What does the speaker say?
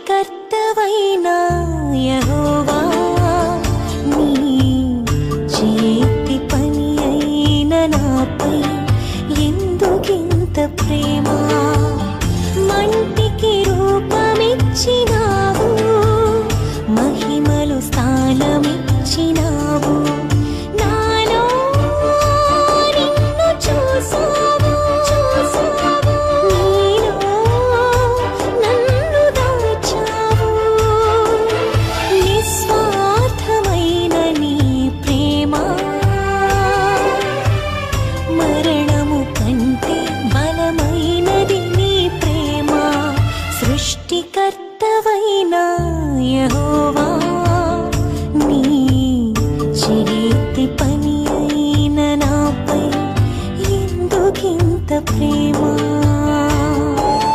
సృష్టికర్తవైన యెహోవా నీ చేతి పని అయిన నాపై ఎందుకింత ప్రేమ మంటికి రూపమిచ్చినావు మహిమలు స్థానమిచ్చినావు నాలో నిన్ను చూసావు నీలో నన్ను దాచావు నిస్వార్థమైన నీ ప్రేమ మరణము కంటే బలమైనది నీ ప్రేమ సృష్టికర్తవైన యెహోవా